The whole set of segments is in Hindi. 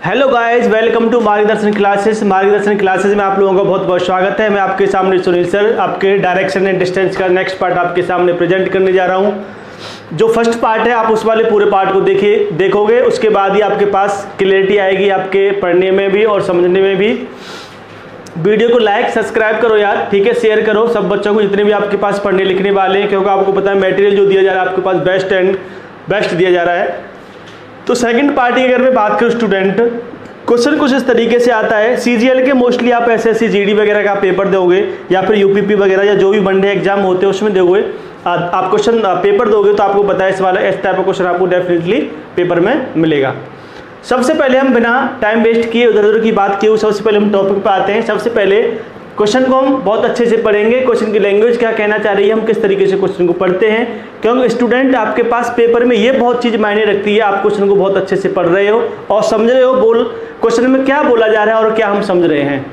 हेलो गाइस, वेलकम टू मार्गदर्शन क्लासेस। मार्गदर्शन क्लासेस में आप लोगों का बहुत बहुत स्वागत है। मैं आपके सामने सुनील सर आपके डायरेक्शन एंड डिस्टेंस का नेक्स्ट पार्ट आपके सामने प्रेजेंट करने जा रहा हूं। जो फर्स्ट पार्ट है आप उस वाले पूरे पार्ट को देखोगे, उसके बाद ही आपके पास क्लियरिटी आएगी आपके पढ़ने में भी और समझने में भी। वीडियो को लाइक सब्सक्राइब करो यार, ठीक है, शेयर करो सब बच्चों को जितने भी आपके पास पढ़ने लिखने वाले हैं, क्योंकि आपको पता है मटेरियल जो दिया जा रहा है आपके पास बेस्ट एंड बेस्ट दिया जा रहा है। तो सेकंड पार्ट की अगर मैं बात करूं स्टूडेंट, क्वेश्चन कुछ इस तरीके से आता है। सीजीएल के मोस्टली आप एसएससी जीडी वगैरह का पेपर दोगे या फिर यूपीपी वगैरह या जो भी वनडे एग्जाम होते हैं उसमें दोगे, आप क्वेश्चन पेपर दोगे तो आपको पता है इस टाइप का क्वेश्चन आपको डेफिनेटली पेपर में मिलेगा। सबसे पहले हम बिना टाइम वेस्ट किए उधर उधर की बात किए सबसे पहले हम टॉपिक पे आते हैं। सबसे पहले क्वेश्चन को हम बहुत अच्छे से पढ़ेंगे, क्वेश्चन की लैंग्वेज क्या कहना चाह रही है, हम किस तरीके से क्वेश्चन को पढ़ते हैं, क्योंकि स्टूडेंट आपके पास पेपर में ये बहुत चीज़ मायने रखती है। आप क्वेश्चन को बहुत अच्छे से पढ़ रहे हो और समझ रहे हो क्वेश्चन में क्या बोला जा रहा है और क्या हम समझ रहे हैं।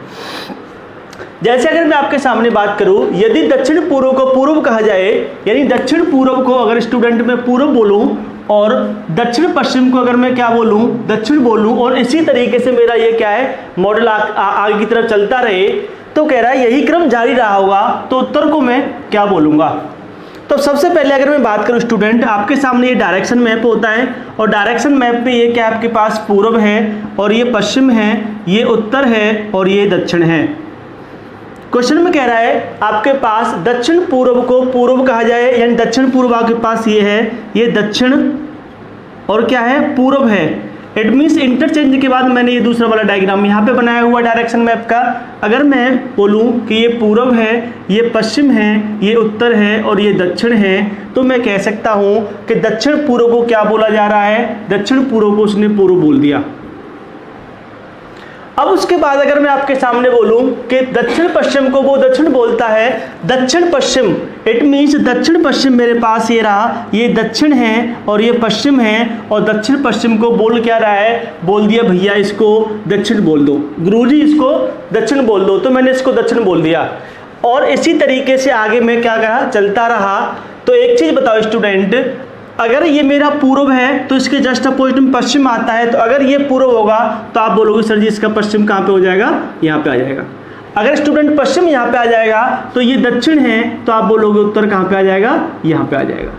जैसे अगर मैं आपके सामने बात करूं, यदि दक्षिण पूर्व को पूर्व कहा जाए, यानी दक्षिण पूर्व को अगर स्टूडेंट मैं पूर्व बोलूं और दक्षिण पश्चिम को अगर मैं क्या बोलूं, दक्षिण बोलूं, और इसी तरीके से मेरा ये क्या है मॉडल आगे की तरफ चलता रहे, तो कह रहा है यही क्रम जारी रहा होगा तो उत्तर को मैं क्या बोलूंगा। तो सबसे पहले अगर मैं बात करूं स्टूडेंट, आपके सामने ये डायरेक्शन मैप होता है और डायरेक्शन मैप में ये क्या आपके पास पूर्व है और ये पश्चिम है, ये उत्तर है और ये दक्षिण है। क्वेश्चन में कह रहा है आपके पास दक्षिण पूर्व को पूर्व कहा जाए, यानी दक्षिण पूर्व आपके पास ये है, ये दक्षिण और क्या है पूर्व है। इट मीन्स इंटरचेंज के बाद मैंने ये दूसरा वाला डायग्राम यहाँ पे बनाया हुआ डायरेक्शन मैप का। अगर मैं बोलूँ कि ये पूर्व है, ये पश्चिम है, ये उत्तर है और ये दक्षिण है, तो मैं कह सकता हूँ कि दक्षिण पूर्व को क्या बोला जा रहा है, दक्षिण पूर्व को उसने पूर्व बोल दिया। अब उसके बाद अगर मैं आपके सामने बोलूं कि दक्षिण पश्चिम को वो दक्षिण बोलता है, दक्षिण पश्चिम, इट मीन्स दक्षिण पश्चिम मेरे पास ये रहा, ये दक्षिण है और ये पश्चिम है, और दक्षिण पश्चिम को बोल क्या रहा है, बोल दिया भैया इसको दक्षिण बोल दो, गुरुजी इसको दक्षिण बोल दो, तो मैंने इसको दक्षिण बोल दिया। और इसी तरीके से आगे मैं क्या कहा चलता रहा। तो एक चीज बताओ स्टूडेंट, अगर ये मेरा पूर्व है तो इसके जस्ट अपोजिट में पश्चिम आता है, तो अगर ये पूर्व होगा तो आप बोलोगे सर जी इसका पश्चिम कहाँ पे हो जाएगा, यहाँ पे आ जाएगा। अगर स्टूडेंट पश्चिम यहाँ पे आ जाएगा तो ये दक्षिण है, तो आप बोलोगे उत्तर कहाँ पे आ जाएगा, यहाँ पे आ जाएगा।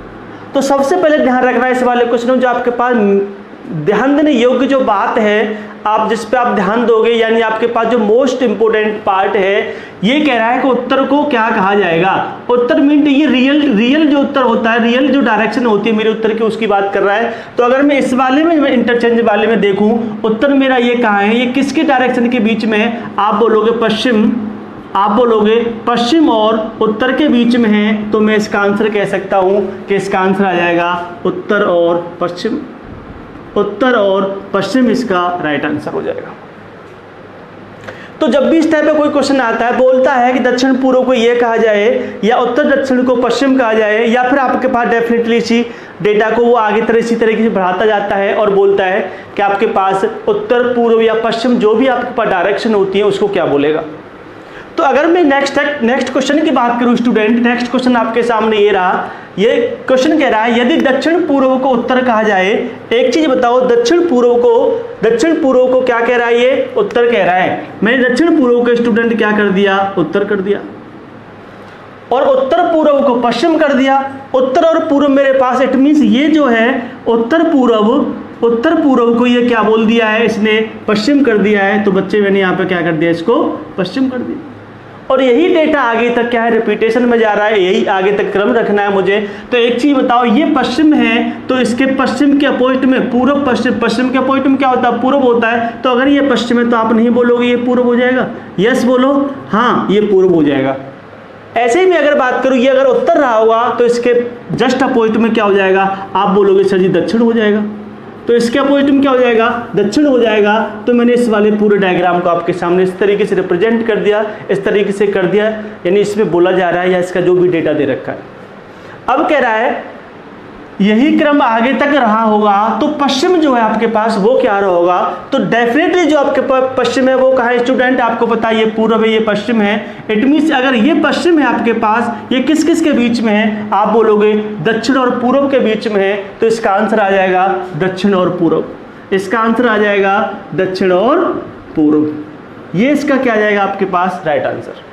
तो सबसे पहले ध्यान रखना है इस वाले क्वेश्चन में, जो आपके पास ध्यान देने योग्य जो बात है आप जिस पे आप ध्यान दोगे, यानी आपके पास जो मोस्ट इंपोर्टेंट पार्ट है, ये कह रहा है कि उत्तर को क्या कहा जाएगा। उत्तर मीन ये रियल जो उत्तर होता है, रियल जो डायरेक्शन होती है मेरे उत्तर की, उसकी बात कर रहा है। तो अगर मैं इस वाले में इंटरचेंज वाले में देखूं, उत्तर मेरा ये कहाँ है, ये किसके डायरेक्शन के बीच में, आप बोलोगे पश्चिम, आप बोलोगे पश्चिम और उत्तर के बीच में है, तो मैं इसका आंसर कह सकता हूं कि इसका आंसर आ जाएगा उत्तर और पश्चिम। उत्तर और पश्चिम इसका राइट आंसर हो जाएगा। तो जब भी इस टाइप का कोई क्वेश्चन आता है, बोलता है कि दक्षिण पूर्व को ये कहा जाए या उत्तर दक्षिण को पश्चिम कहा जाए, या फिर आपके पास डेफिनेटली इसी डेटा को वो आगे तरह इसी तरीके से बढ़ाता जाता है और बोलता है कि आपके पास उत्तर पूर्व या पश्चिम जो भी आपके पास डायरेक्शन होती है उसको क्या बोलेगा। तो अगर मैं नेक्स्ट क्वेश्चन की बात करूं स्टूडेंट, नेक्स्ट क्वेश्चन आपके सामने ये रहा। ये क्वेश्चन कह रहा है यदि दक्षिण पूर्व को उत्तर कहा जाए, एक चीज बताओ, दक्षिण पूर्व को क्या कह रहा है, ये उत्तर कह रहा है। मैंने दक्षिण पूर्व को स्टूडेंट क्या कर दिया, उत्तर कर दिया, और उत्तर पूर्व को पश्चिम कर दिया। उत्तर और पूर्व मेरे पास, इट मीन्स ये जो है उत्तर पूर्व को ये क्या बोल दिया है, इसने पश्चिम कर दिया है। तो बच्चे मैंने यहाँ पे क्या कर दिया, इसको पश्चिम कर दिया। और यही डेटा आगे तक क्या है, रिपीटेशन में जा रहा है, यही आगे तक क्रम रखना है मुझे। तो एक चीज बताओ, ये पश्चिम है तो इसके पश्चिम के अपोजिट में पूर्व, पश्चिम के अपोजिट में क्या होता है, पूर्व होता है। तो अगर ये पश्चिम है तो आप नहीं बोलोगे ये पूर्व हो जाएगा, यस बोलो, हाँ ये पूर्व हो जाएगा। ऐसे ही मैं अगर बात करूँ, ये अगर उत्तर रहा होगा तो इसके जस्ट अपोजिट में क्या हो जाएगा, आप बोलोगे सर जी दक्षिण हो जाएगा। तो इसके अपोजिट में क्या हो जाएगा, दक्षिण हो जाएगा। तो मैंने इस वाले पूरे डायग्राम को आपके सामने इस तरीके से रिप्रेजेंट कर दिया, इस तरीके से कर दिया, यानी इसमें बोला जा रहा है या इसका जो भी डेटा दे रखा है। अब कह रहा है यही क्रम आगे तक रहा होगा तो पश्चिम जो है आपके पास वो क्या रहा होगा। तो डेफिनेटली जो आपके पास पश्चिम है वो कहाँ है स्टूडेंट, आपको पता है ये पूर्व है, ये पश्चिम है। इट मीन्स अगर ये पश्चिम है आपके पास, ये किस किस के बीच में है, आप बोलोगे दक्षिण और पूर्व के बीच में है। तो इसका आंसर आ जाएगा दक्षिण और पूर्व। इसका आंसर आ जाएगा दक्षिण और पूर्व। ये इसका क्या आ जाएगा आपके पास राइट आंसर।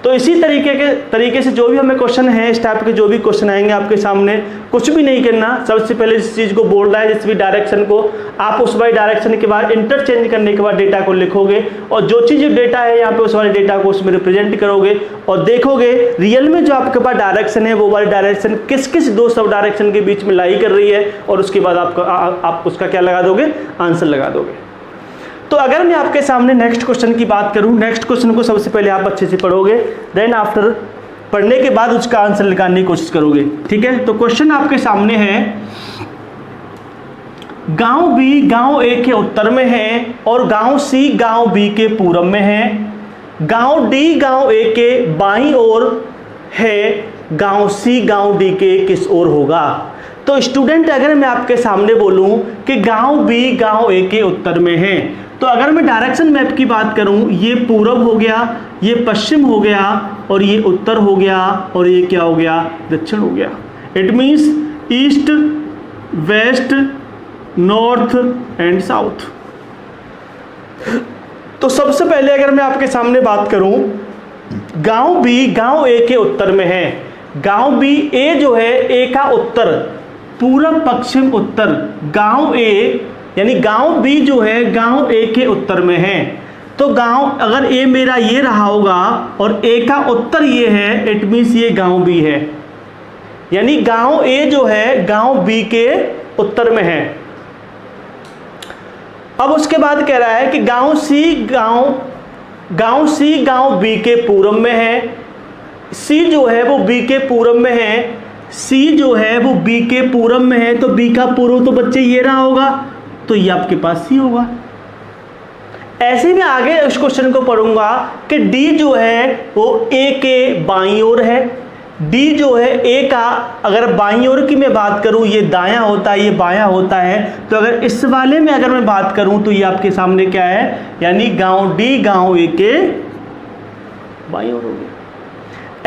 तो इसी तरीके से जो भी हमें क्वेश्चन है, इस टाइप के जो भी क्वेश्चन आएंगे आपके सामने, कुछ भी नहीं करना। सबसे पहले इस चीज़ को बोल रहा है, जिस भी डायरेक्शन को आप उस वाले डायरेक्शन के बाद इंटरचेंज करने के बाद डेटा को लिखोगे, और जो चीज़ डेटा है यहाँ पे उस वाले डेटा को उसमें रिप्रेजेंट करोगे, और देखोगे रियल में जो आपके पास डायरेक्शन है वो वाली डायरेक्शन किस किस दो सब डायरेक्शन के बीच में लाई कर रही है, और उसके बाद आप उसका क्या लगा दोगे, आंसर लगा दोगे। तो अगर मैं आपके सामने नेक्स्ट क्वेश्चन की बात करूं, नेक्स्ट क्वेश्चन को सबसे पहले आप अच्छे से पढ़ोगे, देन आफ्टर पढ़ने के बाद उसका आंसर निकालने की कोशिश करोगे, ठीक है। तो क्वेश्चन आपके सामने है, गांव बी गांव ए के उत्तर में है और गांव सी गांव बी के पूर्व में है, गांव डी गांव ए के बाईं ओर है, गांव सी गांव डी के किस ओर होगा। तो स्टूडेंट अगर मैं आपके सामने बोलूं कि गांव बी गांव ए के उत्तर में है, तो अगर मैं डायरेक्शन मैप की बात करूं, ये पूरब हो गया, ये पश्चिम हो गया, और ये उत्तर हो गया, और ये क्या हो गया, दक्षिण हो गया। It means east, west, north and south. तो सबसे पहले अगर मैं आपके सामने बात करूं, गांव बी गांव ए के उत्तर में है। गांव बी ए जो है, ए का उत्तर, पूरब पश्चिम उत्तर, गांव ए यानी गांव बी जो है गांव ए के उत्तर में है। तो गांव अगर ए मेरा ये रहा होगा और ए का उत्तर ये है, इट मीन्स ये गांव बी है, यानी गांव ए जो है गांव बी के उत्तर में है। अब उसके बाद कह रहा है कि गांव सी गांव बी के पूर्व में है। सी जो है वो बी के पूर्व में है, सी जो है वो बी के पूर्व में है, तो बी का पूर्व तो बच्चे ये रहा होगा, तो ये आपके पास सी होगा। ऐसे में आगे इस क्वेश्चन को पढ़ूंगा कि डी जो है वो ए के बाईं ओर है। डी जो है ए का, अगर बाईं ओर की मैं बात करूं, ये दायां होता है, ये बायां होता है, तो अगर इस वाले में अगर मैं बात करूं तो ये आपके सामने क्या है, यानी गांव डी गांव ए के बाईं ओर हो गया।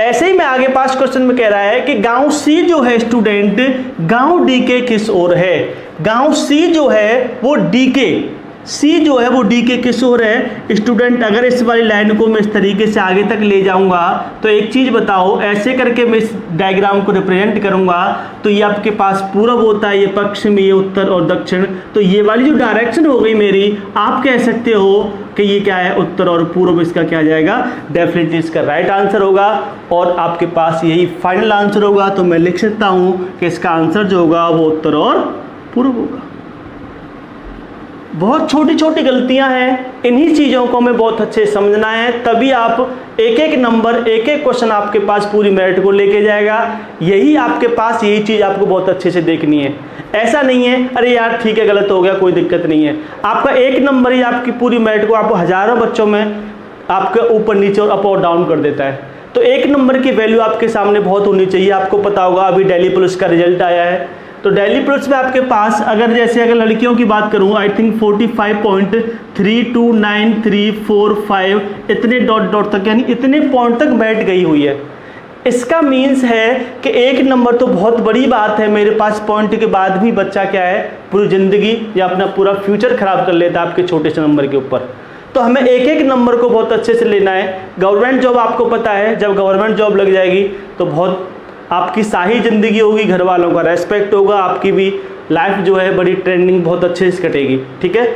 ऐसे ही मैं आगे पास क्वेश्चन में कह रहा है कि गांव सी जो है स्टूडेंट गांव डी के किस ओर है। गांव सी जो है वो डी के, सी जो है वो डी के किस ओर है। स्टूडेंट अगर इस वाली लाइन को मैं इस तरीके से आगे तक ले जाऊंगा तो एक चीज बताओ, ऐसे करके मैं इस डायग्राम को रिप्रेजेंट करूंगा तो ये आपके पास पूरब होता है, ये पश्चिम, ये उत्तर और दक्षिण। तो ये वाली जो डायरेक्शन हो गई मेरी, आप कह सकते हो कि ये क्या है, उत्तर और पूर्व। इसका क्या जाएगा, डेफिनेटली इसका राइट आंसर होगा, और आपके पास यही फाइनल आंसर होगा। तो मैं लिख सकता हूं कि इसका आंसर जो होगा वो उत्तर और पूर्व होगा। बहुत छोटी छोटी गलतियां हैं, इन्हीं चीज़ों को हमें बहुत अच्छे से समझना है, तभी आप एक एक नंबर, एक एक क्वेश्चन आपके पास पूरी मेरिट को लेके जाएगा। यही आपके पास, यही चीज़ आपको बहुत अच्छे से देखनी है। ऐसा नहीं है अरे यार ठीक है गलत हो गया कोई दिक्कत नहीं है, आपका एक नंबर ही आपकी पूरी मेरिट को, आपको हज़ारों बच्चों में आपके ऊपर नीचे और अप और डाउन कर देता है। तो एक नंबर की वैल्यू आपके सामने बहुत होनी चाहिए। आपको पता होगा अभी दिल्ली पुलिस का रिजल्ट आया है, तो दिल्ली पुलिस में आपके पास अगर लड़कियों की बात करूं, आई थिंक 45.329,345 इतने डॉट तक, यानी इतने पॉइंट तक बैठ गई हुई है। इसका मीन्स है कि एक नंबर तो बहुत बड़ी बात है, मेरे पास पॉइंट के बाद भी बच्चा क्या है, पूरी ज़िंदगी या अपना पूरा फ्यूचर ख़राब कर लेता है आपके छोटे से नंबर के ऊपर। तो हमें एक एक नंबर को बहुत अच्छे से लेना है। गवर्नमेंट जॉब आपको पता है, जब गवर्नमेंट जॉब लग जाएगी तो बहुत आपकी शाही ज़िंदगी होगी, घर वालों का रेस्पेक्ट होगा, आपकी भी लाइफ जो है बड़ी ट्रेंडिंग बहुत अच्छे से कटेगी, ठीक है।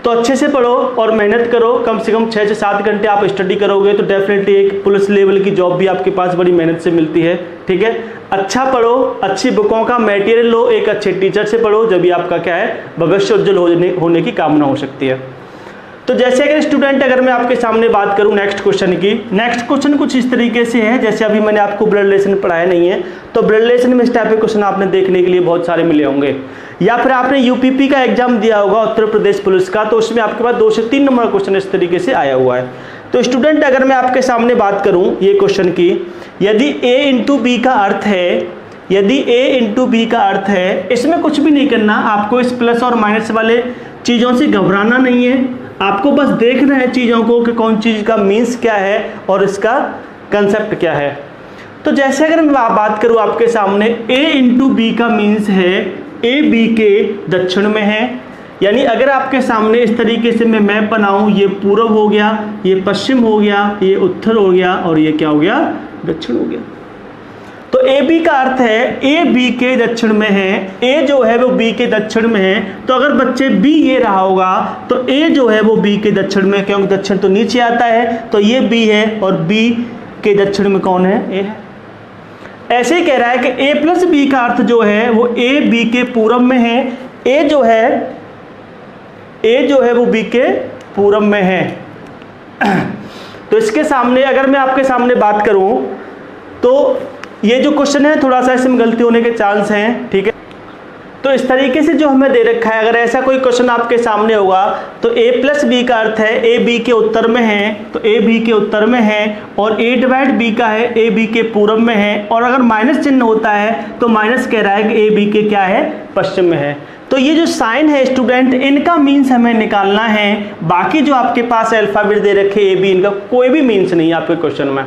तो अच्छे से पढ़ो और मेहनत करो, कम से कम 6 से 7 घंटे आप स्टडी करोगे तो डेफिनेटली एक पुलिस लेवल की जॉब भी आपके पास बड़ी मेहनत से मिलती है, ठीक है। अच्छा पढ़ो, अच्छी बुकों का मटेरियल लो, एक अच्छे टीचर से पढ़ो, जब भी आपका क्या है भविष्य उज्जवल होने की कामना हो सकती है। तो जैसे अगर स्टूडेंट अगर मैं आपके सामने बात करूं नेक्स्ट क्वेश्चन की, नेक्स्ट क्वेश्चन कुछ इस तरीके से है, जैसे अभी मैंने आपको ब्लड रिलेशन पढ़ाया नहीं है, तो ब्लड रिलेशन में इस टाइप के क्वेश्चन आपने देखने के लिए बहुत सारे मिले होंगे, या फिर आपने यूपीपी का एग्जाम दिया होगा उत्तर प्रदेश पुलिस का, तो उसमें आपके पास 2 से 3 नंबर क्वेश्चन इस तरीके से आया हुआ है। तो स्टूडेंट अगर मैं आपके सामने बात करूँ ये क्वेश्चन की, यदि a इंटू बी का अर्थ है, यदि a इंटू बी का अर्थ है, इसमें कुछ भी नहीं करना, आपको इस प्लस और माइनस वाले चीज़ों से घबराना नहीं है, आपको बस देखना है चीज़ों को कि कौन चीज़ का मीन्स क्या है और इसका कंसेप्ट क्या है। तो जैसे अगर मैं बात करूँ आपके सामने a इंटू बी का मीन्स है ए बी के दक्षिण में है। यानी अगर आपके सामने इस तरीके से मैं मैप बनाऊं, ये पूर्व हो गया, ये पश्चिम हो गया, ये उत्तर हो गया और ये क्या हो गया, दक्षिण हो गया। तो ए बी का अर्थ है ए बी के दक्षिण में है, ए जो है वो बी के दक्षिण में है। तो अगर बच्चे बी ये रहा होगा तो ए जो है वो बी के दक्षिण में, क्योंकि दक्षिण तो नीचे आता है, तो ये बी है और बी के दक्षिण में कौन है, ए है। ऐसे ही कह रहा है कि ए प्लस बी का अर्थ जो है वो ए बी के पूर्व में है, ए जो है वो बी के पूर्व में है। तो इसके सामने अगर मैं आपके सामने बात करूं तो ये जो क्वेश्चन है थोड़ा सा इसमें गलती होने के चांस हैं, ठीक है। तो इस तरीके से जो हमें दे रखा है, अगर ऐसा कोई क्वेश्चन आपके सामने होगा तो ए प्लस बी का अर्थ है ए बी के उत्तर में है, तो ए बी के उत्तर में है, और ए डिवाइड बी का है ए बी के पूर्व में है, और अगर माइनस चिन्ह होता है तो माइनस कह रहा है कि ए बी के क्या है, पश्चिम में है। तो ये जो साइन है स्टूडेंट, इनका मीन्स हमें निकालना है। बाकी जो आपके पास अल्फाबेट दे रखे ए बी, इनका कोई भी मीन्स नहीं है आपके क्वेश्चन में।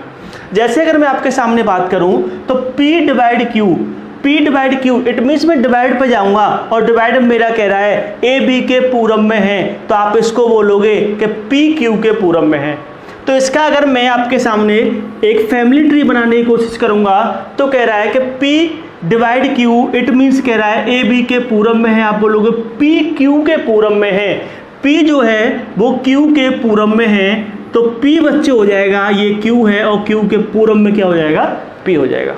जैसे अगर मैं आपके सामने बात करूं तो P divide Q, it means मैं डिवाइड पे जाऊंगा और डिवाइड मेरा कह रहा है ए बी के पूर्व में है, तो आप इसको बोलोगे कि P Q के पूर्व में है। तो इसका अगर मैं आपके सामने एक फैमिली ट्री बनाने की कोशिश करूंगा तो कह रहा है कि P divide Q, it means कह रहा है ए बी के पूर्व में है, आप बोलोगे P Q के पूर्व में है। P जो है वो Q के पूर्व में है, तो P बच्चे हो जाएगा, ये Q है और Q के पूर्व में क्या हो जाएगा, P हो जाएगा।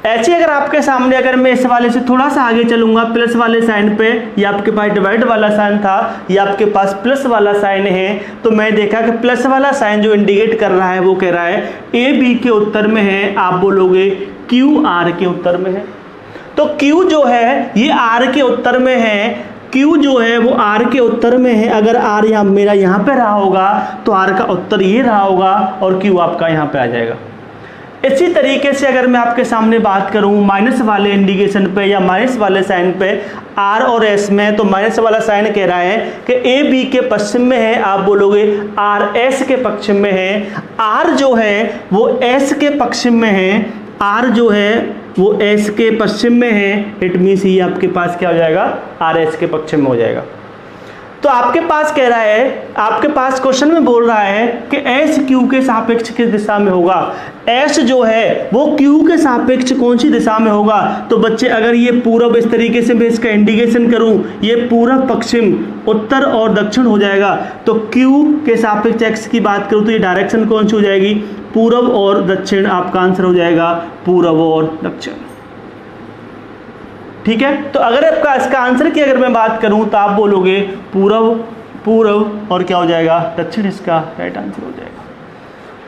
ऐसे अगर आपके सामने अगर मैं इस वाले से थोड़ा सा आगे चलूंगा, प्लस वाले साइन पे, ये आपके पास डिवाइड वाला साइन था, ये आपके पास प्लस वाला साइन है, तो मैं देखा कि प्लस वाला साइन जो इंडिकेट कर रहा है वो कह रहा है ए बी के उत्तर में है, आप बोलोगे Q R के उत्तर में है। तो Q जो है ये R के उत्तर में है, Q जो है वो R के उत्तर में है। अगर R यहाँ मेरा यहाँ पे रहा होगा तो R का उत्तर ये रहा होगा और Q आपका यहाँ पे आ जाएगा। इसी तरीके से अगर मैं आपके सामने बात करूं माइनस वाले इंडिकेशन पे या माइनस वाले साइन पे R और S में, तो माइनस वाला साइन कह रहा है कि A B के पश्चिम में है, आप बोलोगे R S के पश्चिम में है। R जो है वो S के पश्चिम में है, R जो है वो S के पश्चिम में है, इट मीन्स ये आपके पास क्या हो जाएगा, R S के पश्चिम में हो जाएगा। तो आपके पास कह रहा है, आपके पास क्वेश्चन में बोल रहा है कि S Q के सापेक्ष किस दिशा में होगा। S जो है वो Q के सापेक्ष कौन सी दिशा में होगा। तो बच्चे अगर ये पूरब, इस तरीके से मैं इसका इंडिकेशन करूं, ये पूरब, पश्चिम, उत्तर और दक्षिण हो जाएगा। तो Q के सापेक्ष X की बात करूं तो ये डायरेक्शन कौन सी हो जाएगी, पूरब और दक्षिण। आपका आंसर हो जाएगा पूरब और दक्षिण, ठीक है। तो अगर आपका इसका आंसर की अगर मैं बात करूं तो आप बोलोगे पूरब और क्या हो जाएगा, दक्षिण, इसका राइट आंसर हो जाएगा।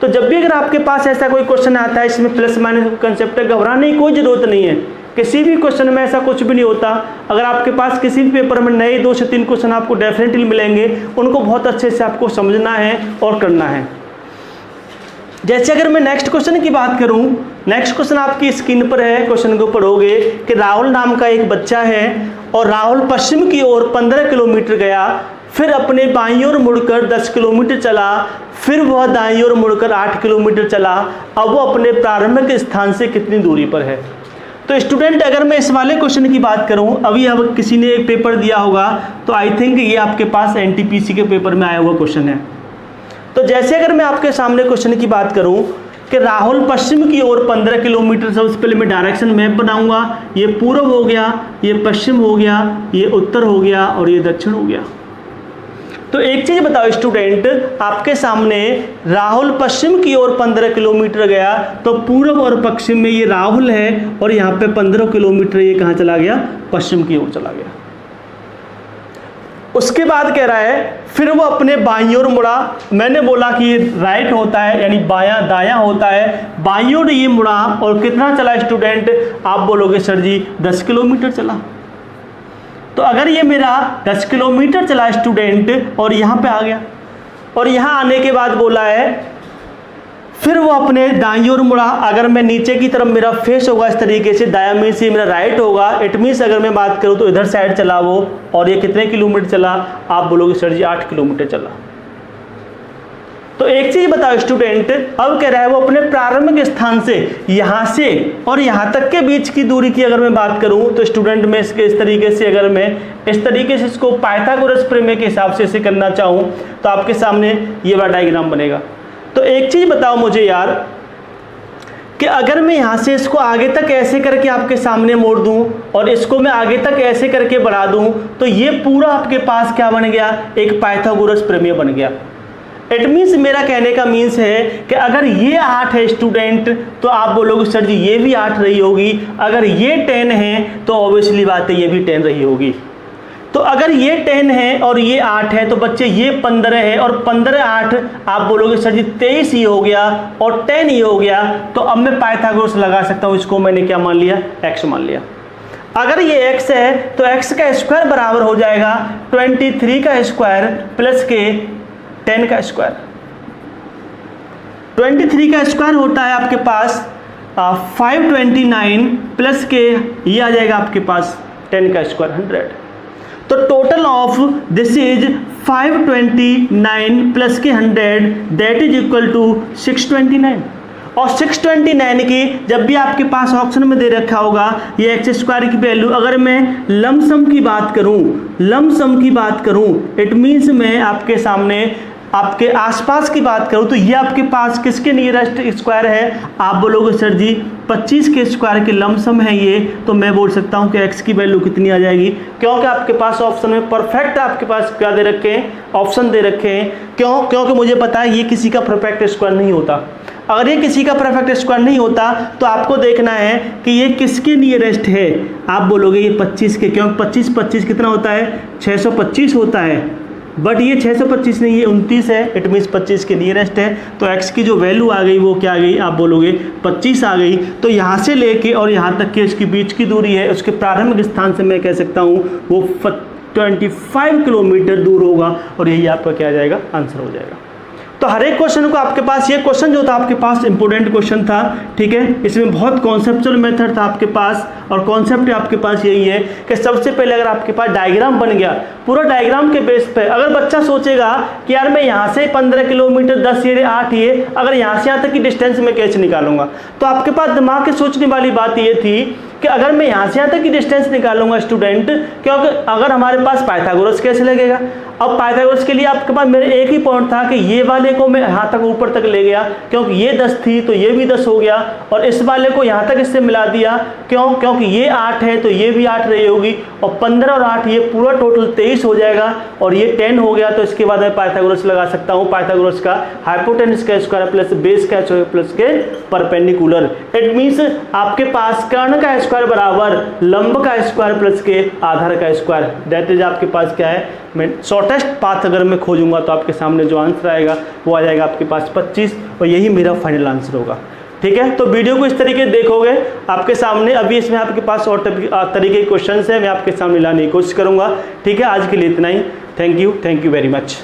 तो जब भी अगर आपके पास ऐसा कोई क्वेश्चन आता है इसमें प्लस माइनस कंसेप्ट है, घबराने की कोई जरूरत नहीं है। किसी भी क्वेश्चन में ऐसा कुछ भी नहीं होता। अगर आपके पास किसी भी पेपर में नए 2 से 3 क्वेश्चन आपको डेफिनेटली मिलेंगे, उनको बहुत अच्छे से आपको समझना है और करना है। जैसे अगर मैं नेक्स्ट क्वेश्चन की बात करूं, नेक्स्ट क्वेश्चन आपकी स्क्रीन पर है, क्वेश्चन को पढ़ोगे कि राहुल नाम का एक बच्चा है और राहुल पश्चिम की ओर 15 किलोमीटर गया, फिर अपने बाईं ओर मुड़कर 10 किलोमीटर चला, फिर वह दाईं ओर मुड़कर 8 किलोमीटर चला। अब वो अपने प्रारंभिक स्थान से कितनी दूरी पर है। तो स्टूडेंट अगर मैं इस वाले क्वेश्चन की बात करूं, अभी अब किसी ने एक पेपर दिया होगा तो आई थिंक ये आपके पास NTPC के पेपर में आया हुआ क्वेश्चन है। तो जैसे अगर मैं आपके सामने क्वेश्चन की बात करूं कि राहुल पश्चिम की ओर 15 किलोमीटर, सबसे पहले मैं डायरेक्शन मैप बनाऊंगा। ये पूर्व हो गया, ये पश्चिम हो गया, ये उत्तर हो गया और ये दक्षिण हो गया। तो एक चीज बताओ स्टूडेंट, आपके सामने राहुल पश्चिम की ओर 15 किलोमीटर गया, तो पूर्व और पश्चिम में ये राहुल है और यहाँ पे 15 किलोमीटर ये कहाँ चला गया, पश्चिम की ओर चला गया। उसके बाद कह रहा है फिर वो अपने बाईं ओर मुड़ा। मैंने बोला कि राइट होता है यानी बायां दायां होता है, बाईं ओर ये मुड़ा और कितना चला स्टूडेंट, आप बोलोगे सर जी 10 किलोमीटर चला। तो अगर ये मेरा 10 किलोमीटर चला स्टूडेंट और यहाँ पे आ गया और यहाँ आने के बाद बोला है फिर वो अपने दाईं ओर मुड़ा। अगर मैं नीचे की तरफ मेरा फेस होगा इस तरीके से, दायां मीन्स ये मेरा राइट होगा, इट मीन्स अगर मैं बात करूँ तो इधर साइड चला वो, और ये कितने किलोमीटर चला, आप बोलोगे सर जी 8 किलोमीटर चला। तो एक चीज बताओ स्टूडेंट, अब कह रहा है वो अपने प्रारंभिक स्थान से यहां से और यहां तक के बीच की दूरी की अगर मैं बात करूं तो स्टूडेंट मैं इसके इस तरीके से, अगर मैं इस तरीके से इसको पाइथागोरस प्रमेय के हिसाब से इसे करना चाहूं तो आपके सामने ये वाला डायग्राम बनेगा। तो एक चीज बताओ मुझे यार कि अगर मैं यहाँ से इसको आगे तक ऐसे करके आपके सामने मोड़ दूं और इसको मैं आगे तक ऐसे करके बढ़ा दूं तो ये पूरा आपके पास क्या बन गया, एक पाइथागोरस प्रमेय बन गया। इट मीन्स, मेरा कहने का मीन्स है कि अगर ये 8 है स्टूडेंट तो आप बोलोगे सर जी ये भी 8 रही होगी, अगर ये 10 है तो ऑब्वियसली बात है ये भी 10 रही होगी। तो अगर ये 10 है और ये 8 है तो बच्चे ये 15 है और 15 8 आप बोलोगे सर जी 23 ही हो गया और 10 ही हो गया। तो अब मैं पाइथागोरस लगा सकता हूँ, इसको मैंने क्या मान लिया, x मान लिया। अगर ये x है तो x का स्क्वायर बराबर हो जाएगा 23 का स्क्वायर प्लस के 10 का स्क्वायर। 23 का स्क्वायर होता है आपके पास 529 प्लस के ये आ जाएगा आपके पास 10 का स्क्वायर 100। तो total of this is 529 plus के 100 दैट इज इक्वल टू 629। और 629 की जब भी आपके पास ऑप्शन में दे रखा होगा ये एक्स स्क्वायर की वैल्यू, अगर मैं लमसम की बात करूं इट मीन्स मैं आपके सामने आपके आसपास की बात करूं तो ये आपके पास किसके नियरेस्ट स्क्वायर है, आप बोलोगे सर जी 25 के स्क्वायर के लमसम है ये। तो मैं बोल सकता हूं कि x की वैल्यू कितनी आ जाएगी, क्योंकि आपके पास ऑप्शन में परफेक्ट आपके पास क्या दे रखे हैं, ऑप्शन दे रखे हैं। क्योंकि मुझे पता है ये किसी का परफेक्ट स्क्वायर नहीं होता। अगर ये किसी का परफेक्ट स्क्वायर नहीं होता तो आपको देखना है कि ये किसके नियरेस्ट है। आप बोलोगे ये 25 के, क्योंकि 25 कितना होता है, 625 होता है। बट ये 625 नहीं, ये 29 है। इट मीन्स 25 के नियरेस्ट है। तो x की जो वैल्यू आ गई वो क्या आ गई, आप बोलोगे 25 आ गई। तो यहाँ से लेके और यहाँ तक के इसके बीच की दूरी है, उसके प्रारंभिक स्थान से मैं कह सकता हूँ वो 25 किलोमीटर दूर होगा और यही आपका क्या आ जाएगा, आंसर हो जाएगा। तो हर एक क्वेश्चन को आपके पास, ये क्वेश्चन जो था आपके पास इंपॉर्टेंट क्वेश्चन था, ठीक है। इसमें बहुत कॉन्सेप्चुअल मेथड था आपके पास और कॉन्सेप्ट आपके पास यही है कि सबसे पहले अगर आपके पास डायग्राम बन गया, पूरा डायग्राम के बेस पे अगर बच्चा सोचेगा कि यार मैं यहाँ से 15 किलोमीटर 10 ये 8 ये अगर यहाँ से यहाँ तक की डिस्टेंस में कैसे निकालूंगा, तो आपके पास दिमाग के सोचने वाली बात ये थी कि अगर मैं यहाँ से यहाँ तक की डिस्टेंस निकालूंगा स्टूडेंट, क्योंकि अगर हमारे पास पाइथागोरस कैसे लगेगा। अब पाइथागोरस के लिए आपके पास मेरे एक ही पॉइंट था कि ये वाले को मैं यहाँ तक ऊपर तक ले गया, क्योंकि ये 10 थी तो ये भी 10 हो गया, और इस वाले को यहाँ तक इससे मिला दिया, क्योंकि ये 8 है तो ये भी 8 रही होगी, और 15 और 8 ये पूरा टोटल 23 हो जाएगा, और ये 10 हो गया। तो इसके बाद मैं पाइथागोरस लगा सकता हूँ, पाइथागोरस का हाइपोटेनस का स्क्वायर प्लस बेस का स्क्वायर प्लस के परपेंडिकुलर। इट मीन्स आपके पास कर्ण का स्क्वायर बराबर लंब का स्क्वायर प्लस के आधार का स्क्वायर। दैट इज आपके पास क्या है, मैं शॉर्टेस्ट पाथ अगर मैं खोजूंगा तो आपके सामने जो आंसर आएगा वो आ जाएगा आपके पास 25, और यही मेरा फाइनल आंसर होगा। ठीक है, तो वीडियो को इस तरीके देखोगे आपके सामने, अभी इसमें आपके पास और तरीके के क्वेश्चन है, मैं आपके सामने लाने की कोशिश करूंगा। ठीक है, आज के लिए इतना ही। Thank you very much.